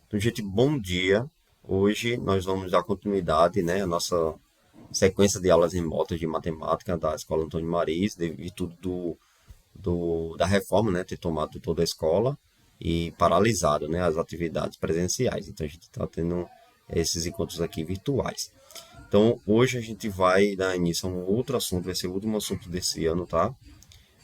Então, gente, bom dia. Hoje nós vamos dar continuidade, né, à nossa sequência de aulas remotas de matemática da Escola Antônio Maris, devido da reforma, né, ter tomado toda a escola e paralisado, né, as atividades presenciais. Então, a gente está tendo esses encontros aqui virtuais. Então, hoje a gente vai dar início a um outro assunto, vai ser o último assunto desse ano, tá?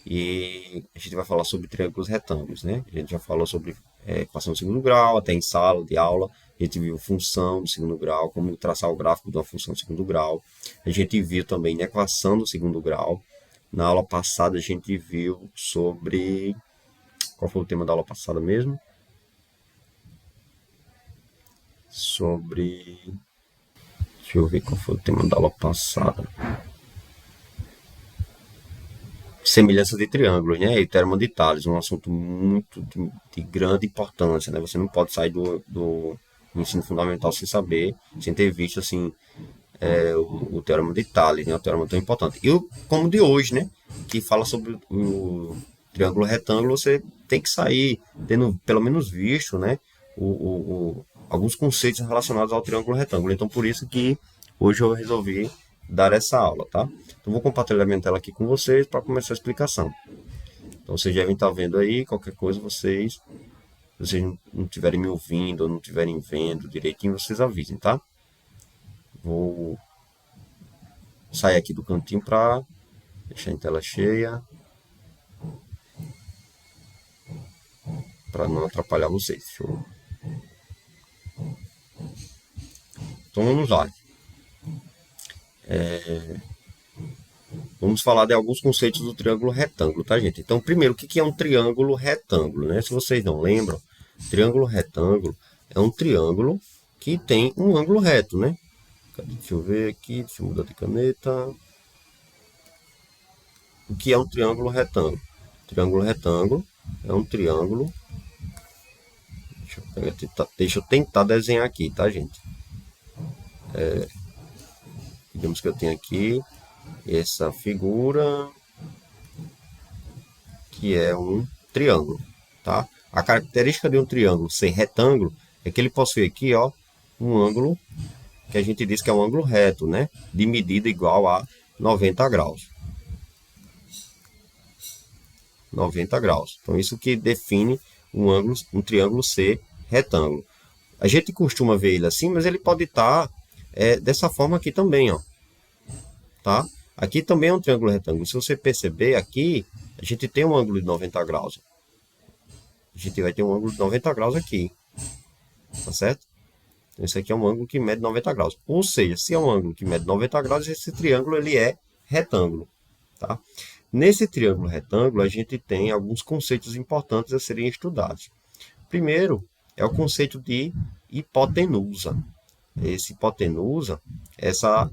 E a gente vai falar sobre triângulos retângulos, né? A gente já falou sobre equação do segundo grau, até em sala de aula. A gente viu função do segundo grau, como traçar o gráfico de uma função do segundo grau. A gente viu também equação do segundo grau. Na aula passada a gente viu sobre... Qual foi o tema da aula passada mesmo? Sobre... Deixa eu ver qual foi o tema da aula passada. Semelhança de triângulos, né? E teorema de Tales, um assunto muito de grande importância, né? Você não pode sair do ensino fundamental sem saber, sem ter visto, assim, o teorema de Tales, né? Um teorema tão importante. E como de hoje, né? Que fala sobre o triângulo retângulo, você tem que sair tendo pelo menos visto, né? Alguns conceitos relacionados ao triângulo retângulo. Então, por isso que hoje eu resolvi dar essa aula, tá? Então, vou compartilhar minha tela aqui com vocês para começar a explicação. Então, vocês devem estar vendo aí, qualquer coisa vocês, se vocês não estiverem me ouvindo ou não estiverem vendo direitinho, vocês avisem, tá? Vou sair aqui do cantinho para deixar em tela cheia, para não atrapalhar vocês. Então, vamos lá. Vamos falar de alguns conceitos do triângulo retângulo, tá, gente? Então, primeiro, o que é um triângulo retângulo, né? Se vocês não lembram, triângulo retângulo é um triângulo que tem um ângulo reto, né? Deixa eu ver aqui, deixa eu mudar de caneta. O que é um triângulo retângulo? Triângulo retângulo é um triângulo. Deixa eu tentar desenhar aqui, tá, gente? Digamos que eu tenho aqui essa figura que é um triângulo, tá? A característica de um triângulo ser retângulo é que ele possui aqui, ó, um ângulo que a gente diz que é um ângulo reto, né? De medida igual a 90 graus. 90 graus. Então, isso que define um triângulo ser retângulo. A gente costuma ver ele assim, mas ele pode estar dessa forma aqui também, ó. Tá? Aqui também é um triângulo retângulo. Se você perceber aqui, a gente tem um ângulo de 90 graus. A gente vai ter um ângulo de 90 graus aqui. Tá certo? Então, esse aqui é um ângulo que mede 90 graus. Ou seja, se é um ângulo que mede 90 graus, esse triângulo ele é retângulo. Tá? Nesse triângulo retângulo, a gente tem alguns conceitos importantes a serem estudados. Primeiro, é o conceito de hipotenusa. Esse hipotenusa, essa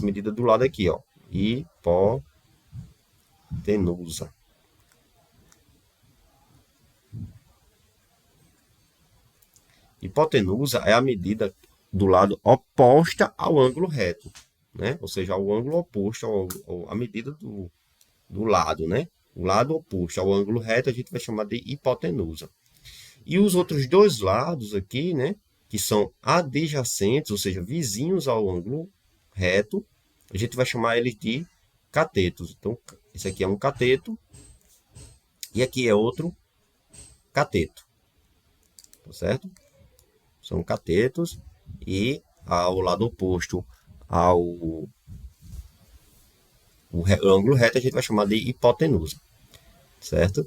medida do lado aqui, ó. Hipotenusa. Hipotenusa é a medida do lado oposta ao ângulo reto, né? Ou seja, ao ângulo oposto, a medida do lado, né? O lado oposto ao ângulo reto a gente vai chamar de hipotenusa. E os outros dois lados aqui, né? Que são adjacentes, ou seja, vizinhos ao ângulo reto, a gente vai chamar eles de catetos. Então, esse aqui é um cateto e aqui é outro cateto, tá certo? São catetos e ao lado oposto ao ângulo reto a gente vai chamar de hipotenusa, certo?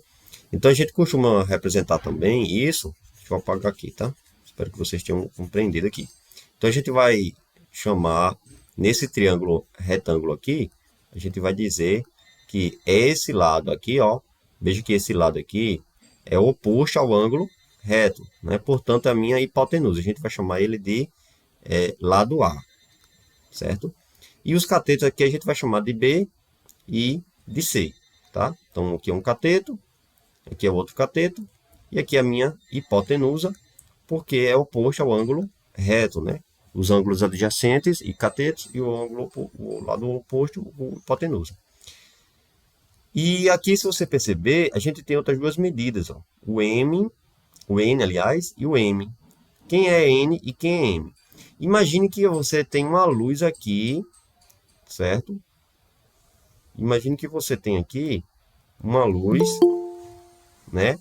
Então a gente costuma representar também isso. Deixa eu apagar aqui, tá? Espero que vocês tenham compreendido aqui. Então a gente vai chamar nesse triângulo retângulo aqui, a gente vai dizer que esse lado aqui, ó, veja que esse lado aqui é oposto ao ângulo reto, né? Portanto, é a minha hipotenusa. A gente vai chamar ele de lado A, certo? E os catetos aqui a gente vai chamar de B e de C, tá? Então, aqui é um cateto, aqui é outro cateto, e aqui é a minha hipotenusa, porque é oposto ao ângulo reto, né? Os ângulos adjacentes e catetos e o lado oposto, o hipotenusa. E aqui, se você perceber, a gente tem outras duas medidas, ó. O N, aliás, e o M. quem é N e quem é M. Imagine que você tem uma luz aqui, certo? Imagine que você tem aqui uma luz, né?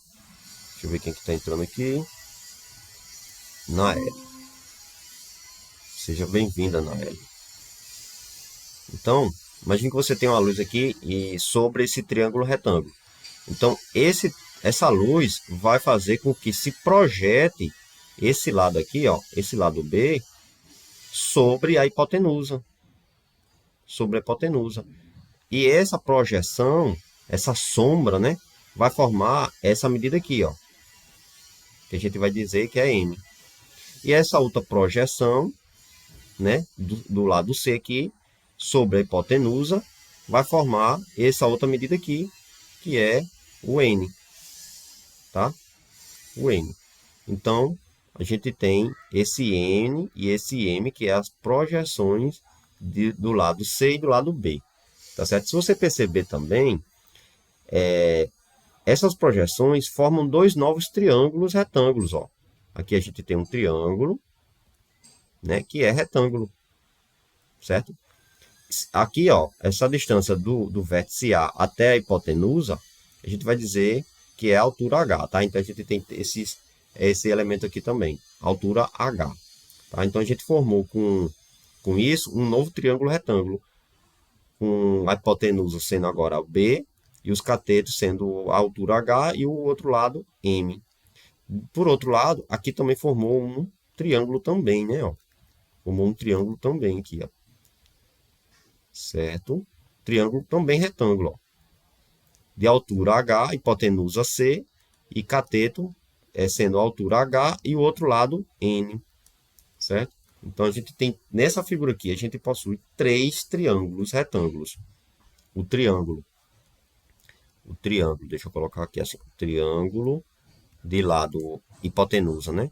Deixa eu ver quem que está entrando aqui. Nael. Seja bem-vinda, Nael. Então, imagine que você tem uma luz aqui e sobre esse triângulo retângulo. Então, essa luz vai fazer com que se projete esse lado aqui, ó, esse lado B, sobre a hipotenusa. Sobre a hipotenusa. E essa projeção, essa sombra, né, vai formar essa medida aqui, ó, que a gente vai dizer que é M. E essa outra projeção, né, do lado C aqui, sobre a hipotenusa, vai formar essa outra medida aqui, que é o N, tá? O N. Então, a gente tem esse N e esse M, que é as projeções do lado C e do lado B. Tá certo? Se você perceber também, essas projeções formam dois novos triângulos retângulos. Ó. Aqui a gente tem um triângulo, né, que é retângulo, certo? Aqui, ó, essa distância do vértice A até a hipotenusa, a gente vai dizer que é a altura H, tá? Então, a gente tem esse elemento aqui também, altura H. Tá? Então, a gente formou com isso um novo triângulo retângulo, com a hipotenusa sendo agora B e os catetos sendo a altura H e o outro lado M. Por outro lado, aqui também formou um triângulo também, né? Ó. Formou um triângulo também aqui, ó. Certo? Triângulo também retângulo, ó. De altura H, hipotenusa C e cateto sendo a altura H e o outro lado N, certo? Então a gente tem nessa figura aqui a gente possui três triângulos retângulos. O triângulo, deixa eu colocar aqui assim, triângulo de lado hipotenusa, né?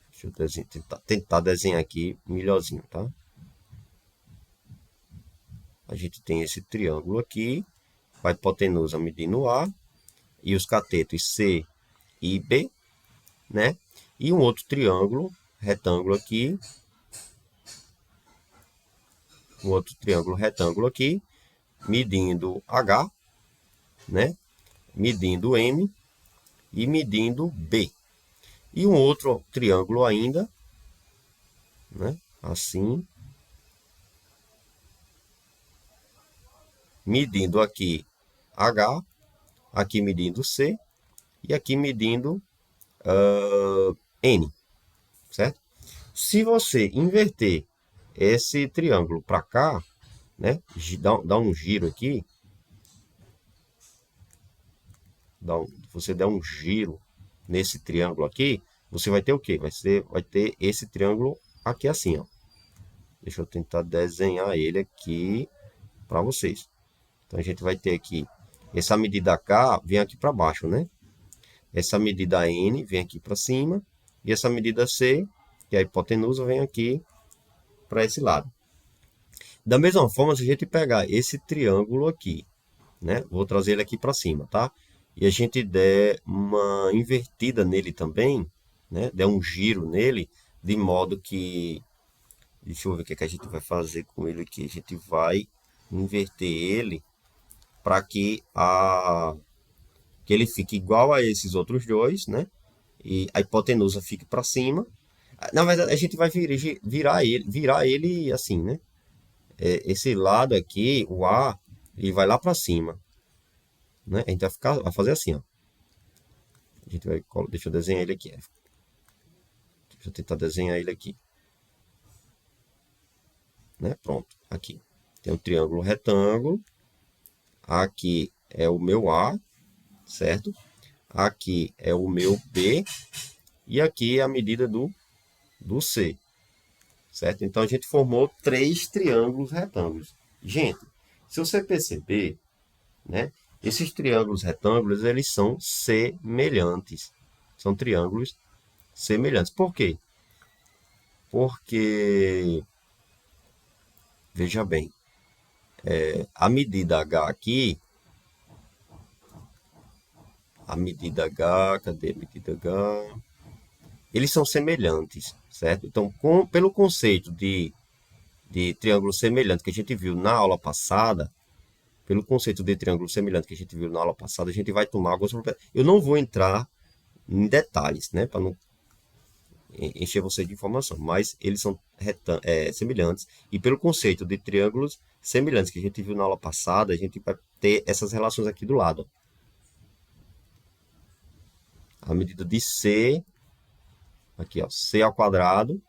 Deixa eu tentar desenhar aqui melhorzinho, tá? A gente tem esse triângulo aqui, a hipotenusa medindo A, e os catetos C e B, né? E um outro triângulo, retângulo aqui, um outro triângulo retângulo aqui, medindo H, né? Medindo M e medindo B. E um outro triângulo ainda, né? Assim, medindo aqui H, aqui medindo C e aqui medindo N, certo? Se você inverter esse triângulo para cá, né? Dá um giro aqui, você der um giro nesse triângulo aqui, você vai ter o quê? Vai ter esse triângulo aqui assim, ó. Deixa eu tentar desenhar ele aqui para vocês. Então a gente vai ter aqui essa medida K vem aqui para baixo, né? Essa medida N vem aqui para cima e essa medida C, que é a hipotenusa, vem aqui para esse lado. Da mesma forma, se a gente pegar esse triângulo aqui, né? Vou trazer ele aqui para cima, tá? E a gente der uma invertida nele também, né? Der um giro nele, de modo que... Deixa eu ver o que é que a gente vai fazer com ele aqui. A gente vai inverter ele para que ele fique igual a esses outros dois, né? E a hipotenusa fique para cima. Na verdade, a gente vai virar ele assim, né? Esse lado aqui, o A, ele vai lá para cima, né? A gente vai fazer assim, ó. A gente vai, deixa eu desenhar ele aqui. Deixa eu tentar desenhar ele aqui, né? Pronto, aqui. Tem um triângulo retângulo. Aqui é o meu A, certo? Aqui é o meu B e aqui é a medida do C, certo? Então a gente formou três triângulos retângulos. Gente, se você perceber, né? Esses triângulos retângulos, eles são semelhantes. São triângulos semelhantes. Por quê? Porque, veja bem, a medida H aqui, a medida H, cadê a medida H? eles são semelhantes, certo? Então, pelo conceito de triângulo semelhante que a gente viu na aula passada, pelo conceito de triângulo semelhante que a gente viu na aula passada, a gente vai tomar algumas propriedades. Eu não vou entrar em detalhes, né, para não encher você de informação, mas eles são semelhantes, e pelo conceito de triângulos semelhantes que a gente viu na aula passada, a gente vai ter essas relações aqui do lado. A medida de C, aqui ó, C ao quadrado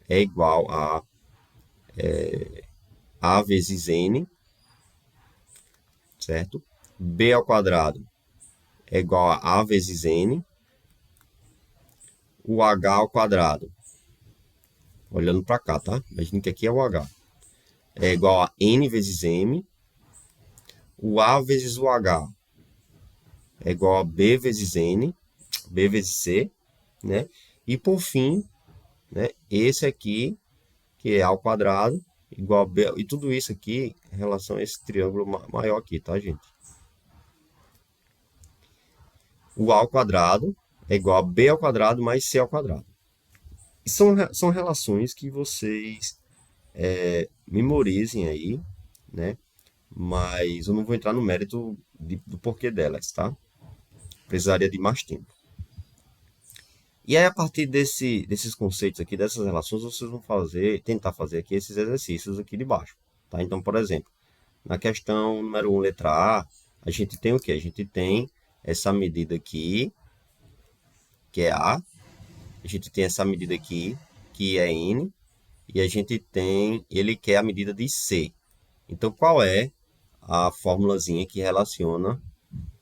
é igual a A vezes N, certo? B ao quadrado é igual a A vezes N. O H ao quadrado, olhando para cá, tá? Imagina que aqui é o H. É igual a N vezes M. O A vezes o H é igual a B vezes N, B vezes C, né? E por fim, né, esse aqui, que é A ao quadrado, igual a B, e tudo isso aqui em relação a esse triângulo maior aqui, tá, gente? O A ao quadrado é igual a B ao quadrado mais C ao quadrado. E são relações que vocês memorizem aí, né? Mas eu não vou entrar no mérito do porquê delas, tá? Precisaria de mais tempo. E aí, a partir desses conceitos aqui, dessas relações, vocês vão tentar fazer aqui esses exercícios aqui de baixo, tá? Então, por exemplo, na questão número 1, letra A, a gente tem o quê? A gente tem essa medida aqui, que é A. A gente tem essa medida aqui, que é N. E a gente tem, ele quer a medida de C. Então, qual é a formulazinha que relaciona,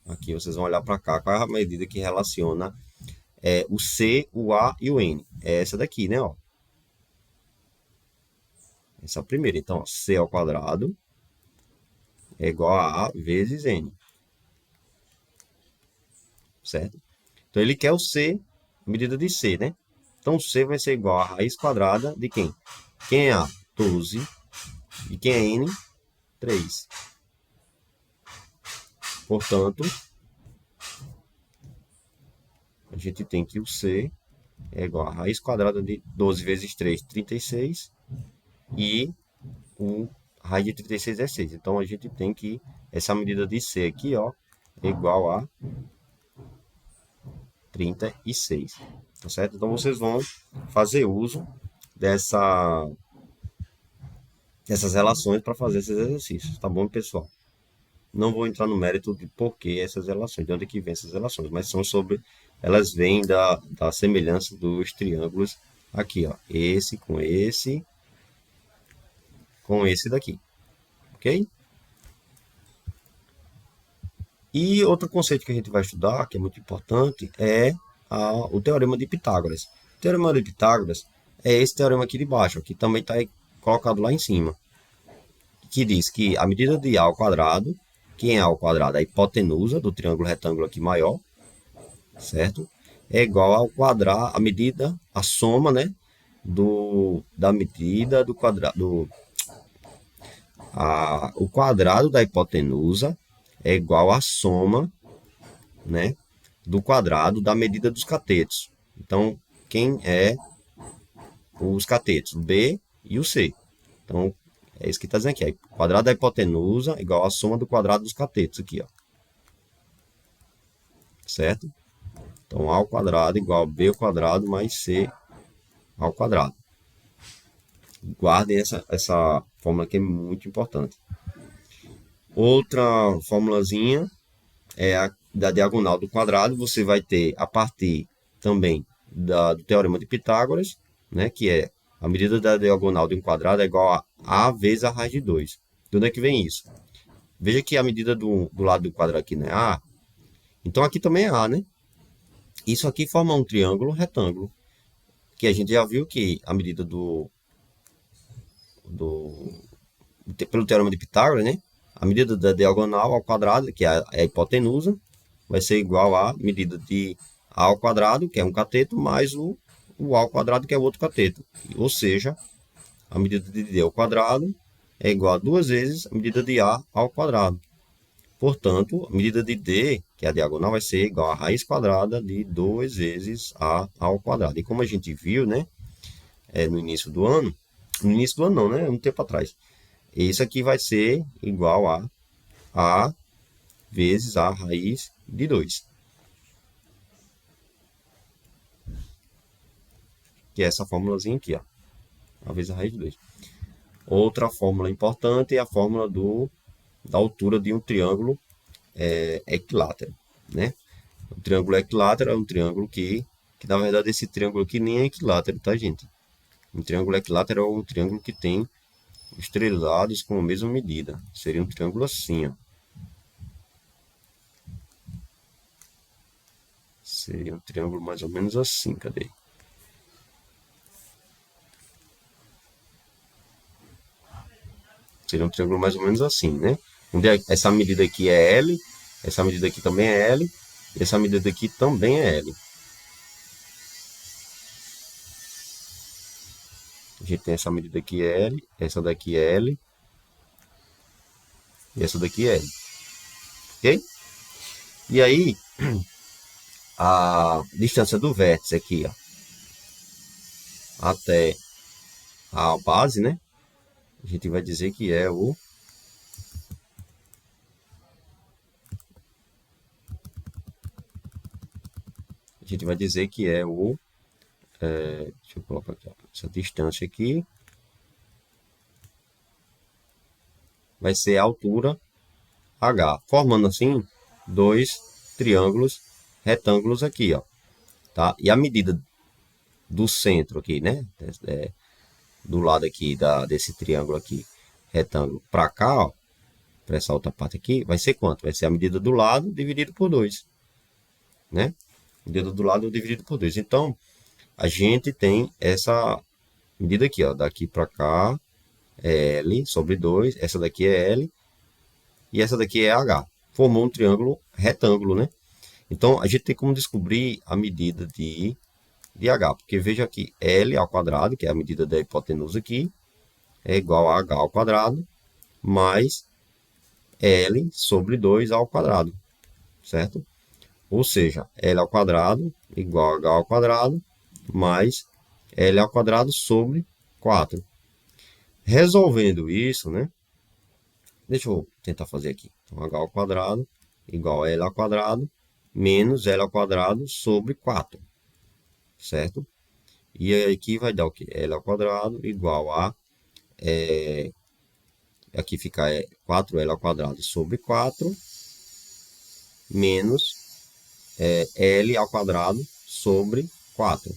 aqui vocês vão olhar para cá, qual é a medida que relaciona o C, o A e o N? É essa daqui, né? Ó. Essa primeira. Então, ó, C ao quadrado é igual a A vezes N. Certo? Então, ele quer o C, medida de C, né? Então, C vai ser igual a raiz quadrada de quem? Quem é A? 12. E quem é N? 3. Portanto, a gente tem que o C é igual a raiz quadrada de 12 vezes 3, 36. E o raiz de 36 é 6. Então, a gente tem que essa medida de C aqui, ó, é igual a 36. Tá certo? Então, vocês vão fazer uso dessas relações para fazer esses exercícios. Tá bom, pessoal? Não vou entrar no mérito de por que essas relações, de onde que vem essas relações, mas são sobre, elas vêm da semelhança dos triângulos aqui, ó, esse com esse daqui, ok? E outro conceito que a gente vai estudar, que é muito importante, é o Teorema de Pitágoras. O Teorema de Pitágoras é esse teorema aqui de baixo, que também está colocado lá em cima, que diz que a medida de A ao quadrado, que é A ao quadrado, a hipotenusa do triângulo retângulo aqui maior, certo? É igual ao quadrado, a medida, a soma, né, da medida do quadrado, o quadrado da hipotenusa é igual à soma, né, do quadrado da medida dos catetos. Então, quem é os catetos? O B e o C. Então, é isso que está dizendo aqui. O quadrado da hipotenusa é igual à soma do quadrado dos catetos aqui, ó. Certo? Então, A ao quadrado igual a B ao quadrado mais C ao quadrado. Guardem essa fórmula que é muito importante. Outra formulazinha é a da diagonal do quadrado. Você vai ter a partir também do Teorema de Pitágoras, né, que é a medida da diagonal de um quadrado é igual a vezes a raiz de 2. De onde é que vem isso? Veja que a medida do lado do quadrado aqui não é A. Então aqui também é A, né? Isso aqui forma um triângulo retângulo. Que a gente já viu que a medida pelo Teorema de Pitágoras, né? A medida da diagonal ao quadrado, que é a hipotenusa, vai ser igual à medida de A ao quadrado, que é um cateto, mais o A ao quadrado, que é outro cateto. Ou seja, a medida de D ao quadrado é igual a 2 vezes a medida de A ao quadrado. Portanto, a medida de D, que é a diagonal, vai ser igual a raiz quadrada de 2 vezes A ao quadrado. E como a gente viu, né, no início do ano, no início do ano não, né, um tempo atrás, isso aqui vai ser igual a A vezes a raiz de 2, que é essa fórmulazinha aqui, ó, A vezes a raiz de 2. Outra fórmula importante é a fórmula da altura de um triângulo equilátero, né? O triângulo equilátero é um triângulo que na verdade esse triângulo aqui nem é equilátero, tá, gente? Um triângulo equilátero é um triângulo que tem os três lados com a mesma medida. Seria um triângulo assim, ó. Seria um triângulo mais ou menos assim, cadê? Seria um triângulo mais ou menos assim, né? Essa medida aqui é L, essa medida aqui também é L, e essa medida aqui também é L. A gente tem essa medida aqui é L, essa daqui é L, e essa daqui é L. Ok? E aí, a distância do vértice aqui, ó, até a base, né? A gente vai dizer que é o a gente vai dizer que é o deixa eu colocar aqui, ó, essa distância aqui vai ser a altura H, formando assim dois triângulos retângulos aqui, ó, tá? E a medida do centro aqui, né? Do lado aqui desse triângulo aqui, retângulo para cá, ó, para essa outra parte aqui, vai ser quanto? Vai ser a medida do lado dividido por 2, né? Medida do lado dividido por 2. Então, a gente tem essa medida aqui, ó, daqui para cá é L sobre 2, essa daqui é L e essa daqui é H. Formou um triângulo retângulo, né? Então, a gente tem como descobrir a medida de H, porque veja aqui, L ao quadrado, que é a medida da hipotenusa aqui, é igual a H ao quadrado, mais L sobre 2 ao quadrado, certo? Ou seja, L ao quadrado igual a H ao quadrado, mais L ao quadrado sobre 4. Resolvendo isso, né? Deixa eu tentar fazer aqui. Então, H ao quadrado igual a L ao quadrado, menos L ao quadrado sobre 4, certo? E aqui vai dar o quê? L ao quadrado igual a aqui fica 4L ao quadrado sobre 4 menos L ao quadrado sobre 4.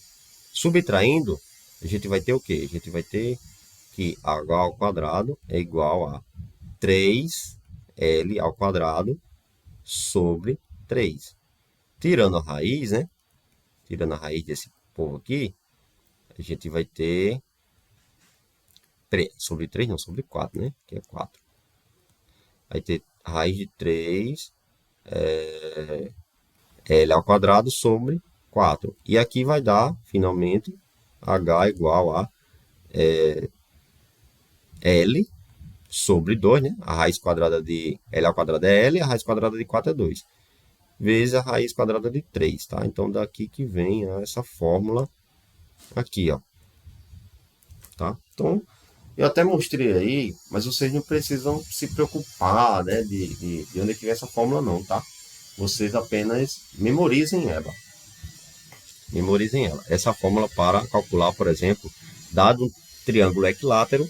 Subtraindo, a gente vai ter o quê? A gente vai ter que H ao quadrado é igual a 3L ao quadrado sobre 3. Tirando a raiz, né? Tirando a raiz desse povo aqui, a gente vai ter 3, sobre 3 não, sobre 4, né? Que é 4. Vai ter a raiz de 3 L ao quadrado sobre 4. E aqui vai dar, finalmente, H igual a L sobre 2, né? A raiz quadrada de L ao quadrado é L, a raiz quadrada de 4 é 2. Vezes a raiz quadrada de 3, tá? Então, daqui que vem essa fórmula aqui, ó. Tá? Então, eu até mostrei aí, mas vocês não precisam se preocupar, né, de onde é que vem essa fórmula não, tá? Vocês apenas memorizem ela. Memorizem ela. Essa fórmula para calcular, por exemplo, dado um triângulo equilátero,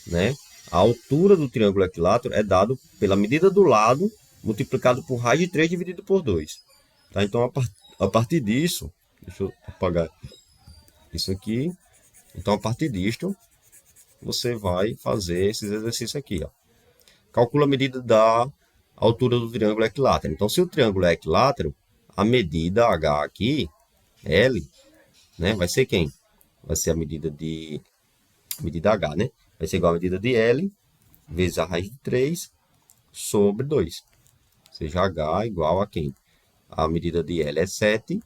né? A altura do triângulo equilátero é dado pela medida do lado multiplicado por raiz de 3 dividido por 2. Tá? Então, a partir disso, deixa eu apagar isso aqui. Então, a partir disto, você vai fazer esses exercícios aqui. Ó. Calcula a medida da altura do triângulo equilátero. Então, se o triângulo é equilátero, a medida H aqui, L, né, vai ser quem? Vai ser a medida H, né? Vai ser igual a medida de L vezes a raiz de 3 sobre 2. Ou seja, H igual a quem? A medida de L é 7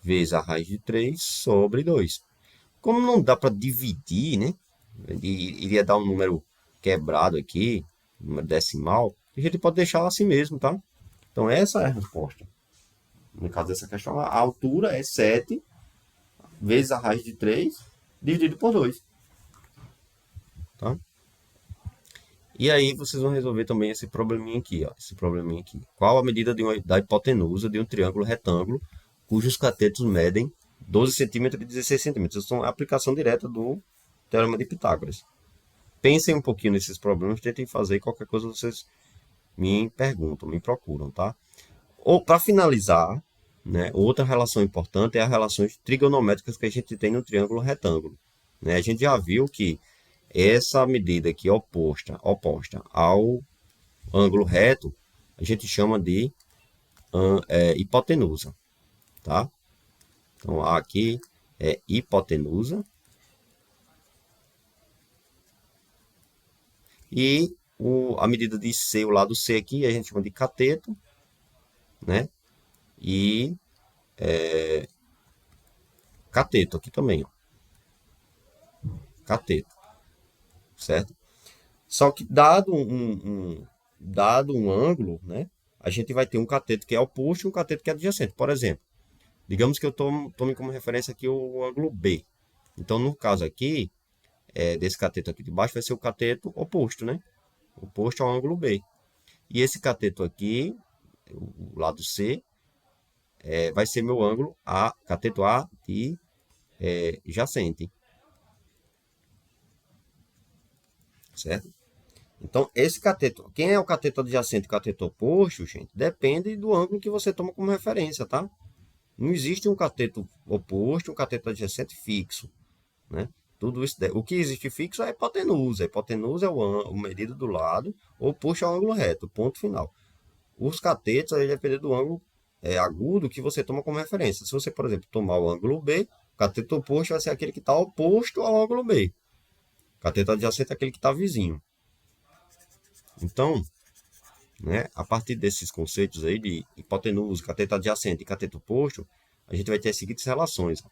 vezes a raiz de 3 sobre 2. Como não dá para dividir, né? Iria dar um número quebrado aqui, número decimal. a gente pode deixar assim mesmo, tá? Então, essa é a resposta. No caso dessa questão, a altura é 7 vezes a raiz de 3 dividido por 2, tá? E aí vocês vão resolver também esse probleminha aqui, ó. Esse probleminha aqui. Qual a medida da hipotenusa de um triângulo retângulo cujos catetos medem 12 centímetros e 16 centímetros? Isso é a aplicação direta do Teorema de Pitágoras. Pensem um pouquinho nesses problemas, tentem fazer, qualquer coisa vocês me perguntam, me procuram, tá? Ou para finalizar, né, outra relação importante é as relações trigonométricas que a gente tem no triângulo retângulo. Né? A gente já viu que essa medida aqui oposta ao ângulo reto, a gente chama de hipotenusa, tá? Então, aqui é hipotenusa. E a medida de C, o lado C aqui, a gente chama de cateto, né? E cateto aqui também, ó. Cateto, certo? Só que dado um ângulo, né? A gente vai ter um cateto que é oposto e um cateto que é adjacente. Por exemplo, digamos que eu tome como referência aqui o ângulo B. Então, no caso aqui, desse cateto aqui de baixo, vai ser o cateto oposto, né? Oposto ao ângulo B. E esse cateto aqui, o lado C, vai ser meu ângulo A, cateto adjacente. Certo? Então, esse cateto, quem é o cateto adjacente e o cateto oposto, gente, depende do ângulo que você toma como referência, tá? Não existe um cateto oposto e um cateto adjacente fixo, né? Tudo isso, o que existe fixo é a hipotenusa. A hipotenusa é o medido do lado oposto ao ângulo reto, ponto final. Os catetos, aí depende do ângulo agudo que você toma como referência. Se você, por exemplo, tomar o ângulo B, o cateto oposto vai ser aquele que está oposto ao ângulo B. O cateto adjacente é aquele que está vizinho. Então, né, a partir desses conceitos aí de hipotenusa, cateto adjacente e cateto oposto, a gente vai ter as seguintes relações.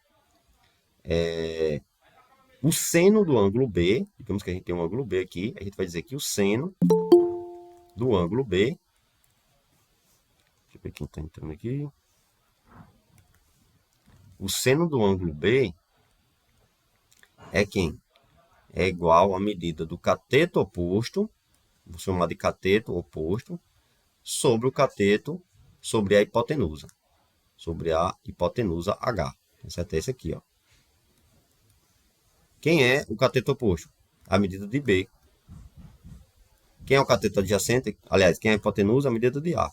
O seno do ângulo B, digamos que a gente tem um ângulo B aqui, a gente vai dizer que o seno do ângulo B, deixa eu ver quem está entrando aqui, o seno do ângulo B é quem? É igual à medida do cateto oposto, vou chamar de cateto oposto, sobre o cateto, sobre a hipotenusa. Sobre a hipotenusa H. Certo? É esse aqui, ó. Quem é o cateto oposto? A medida de B. Quem é o cateto adjacente? Aliás, quem é a hipotenusa? A medida de A.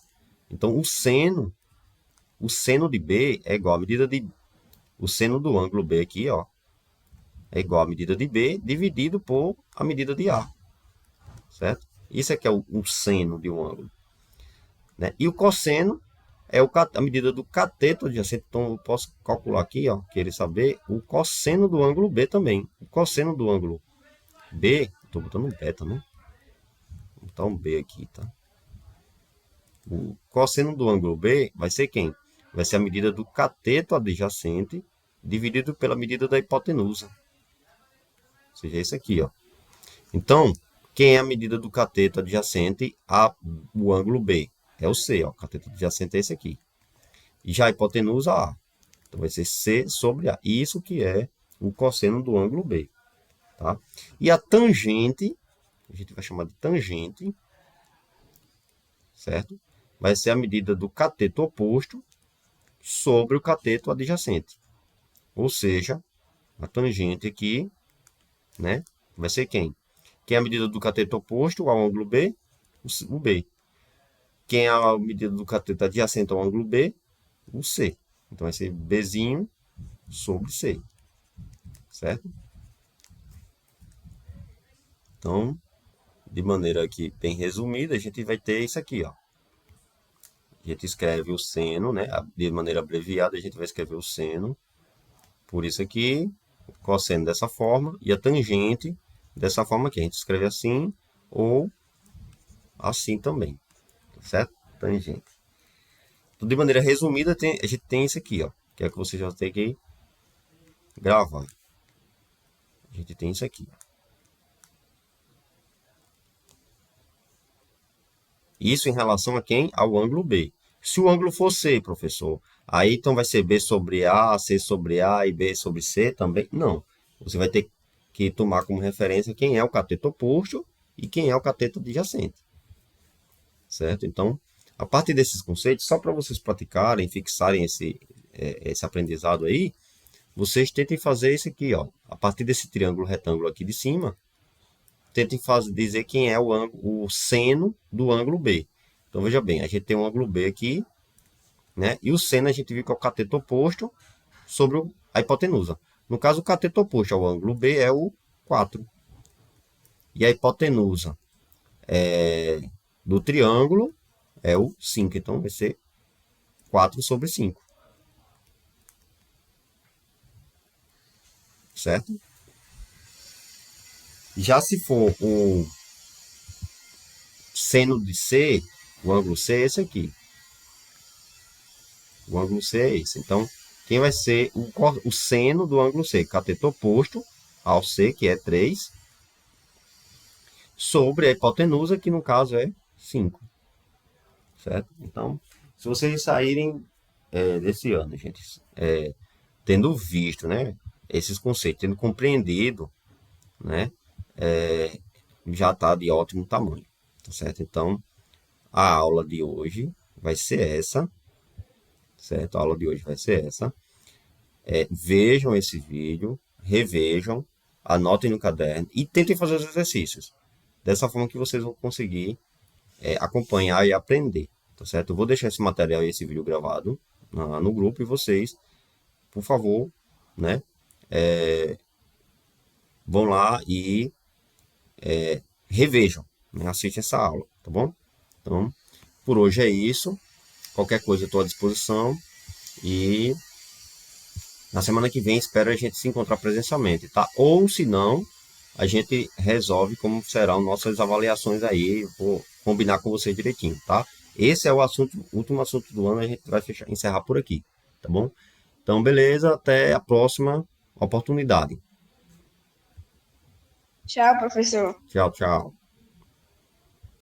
Então, o seno de B é igual à medida de... O seno do ângulo B aqui, ó, é igual à medida de B dividido por a medida de A. Certo? Isso aqui é o seno de um ângulo. Né? E o cosseno é a medida do cateto adjacente. Então, eu posso calcular aqui, ó, querer saber o cosseno do ângulo B também. O cosseno do ângulo B, estou botando um beta, né? Vou botar um B aqui, tá? O cosseno do ângulo B vai ser quem? Vai ser a medida do cateto adjacente dividido pela medida da hipotenusa. Ou seja, isso aqui, ó. Então, quem é a medida do cateto adjacente ao ângulo B? É o C, ó. O cateto adjacente é esse aqui. E já a hipotenusa, A. Então, vai ser C sobre A. Isso que é o cosseno do ângulo B. Tá? E a tangente, a gente vai chamar de tangente, certo? Vai ser a medida do cateto oposto sobre o cateto adjacente. Ou seja, a tangente aqui, né, vai ser quem? Quem é a medida do cateto oposto ao ângulo B? O B. Quem é a medida do cateto adjacente ao ângulo B? O C. Então, vai ser Bzinho sobre C. Certo? Então, de maneira aqui bem resumida, a gente vai ter isso aqui, ó. A gente escreve o seno, né? De maneira abreviada, a gente vai escrever o seno por isso aqui, o cosseno dessa forma, e a tangente dessa forma aqui. A gente escreve assim ou assim também, certo? Tangente. Então, de maneira resumida, a gente tem isso aqui, ó, que é o que você já tem que gravar. A gente tem isso aqui. Isso em relação a quem? Ao ângulo B. Se o ângulo for C, professor, aí então vai ser B sobre A, C sobre A e B sobre C também? Não. Você vai ter que tomar como referência quem é o cateto oposto e quem é o cateto adjacente. Certo? Então, a partir desses conceitos, só para vocês praticarem, fixarem esse aprendizado aí, vocês tentem fazer isso aqui, ó. A partir desse triângulo retângulo aqui de cima, tentem dizer quem é o seno do ângulo B. Então, veja bem, a gente tem um ângulo B aqui, né? E o seno a gente viu que é o cateto oposto sobre a hipotenusa. No caso, o cateto oposto ao ângulo B é o 4. E a hipotenusa do triângulo é o 5. Então, vai ser 4 sobre 5. Certo? Já se for o seno de C, o ângulo C é esse aqui. O ângulo C é esse. Então, quem vai ser o seno do ângulo C? Cateto oposto ao C, que é 3, sobre a hipotenusa, que no caso é 5. Certo? Então, se vocês saírem desse ano, gente, tendo visto, né, esses conceitos, tendo compreendido, né, já está de ótimo tamanho. Tá certo? Então, a aula de hoje vai ser essa. Certo? A aula de hoje vai ser essa. Vejam esse vídeo, revejam, anotem no caderno e tentem fazer os exercícios. Dessa forma que vocês vão conseguir acompanhar e aprender. Tá certo? Eu vou deixar esse material e esse vídeo gravado no grupo e vocês, por favor, né, vão lá e revejam, né, assistam essa aula, tá bom? Então, por hoje é isso. Qualquer coisa eu estou à disposição e na semana que vem espero a gente se encontrar presencialmente, tá? Ou se não, a gente resolve como serão nossas avaliações aí, vou combinar com vocês direitinho, tá? Esse é o último assunto do ano, a gente vai encerrar por aqui, tá bom? Então, beleza, até a próxima oportunidade. Tchau, professor. Tchau, tchau.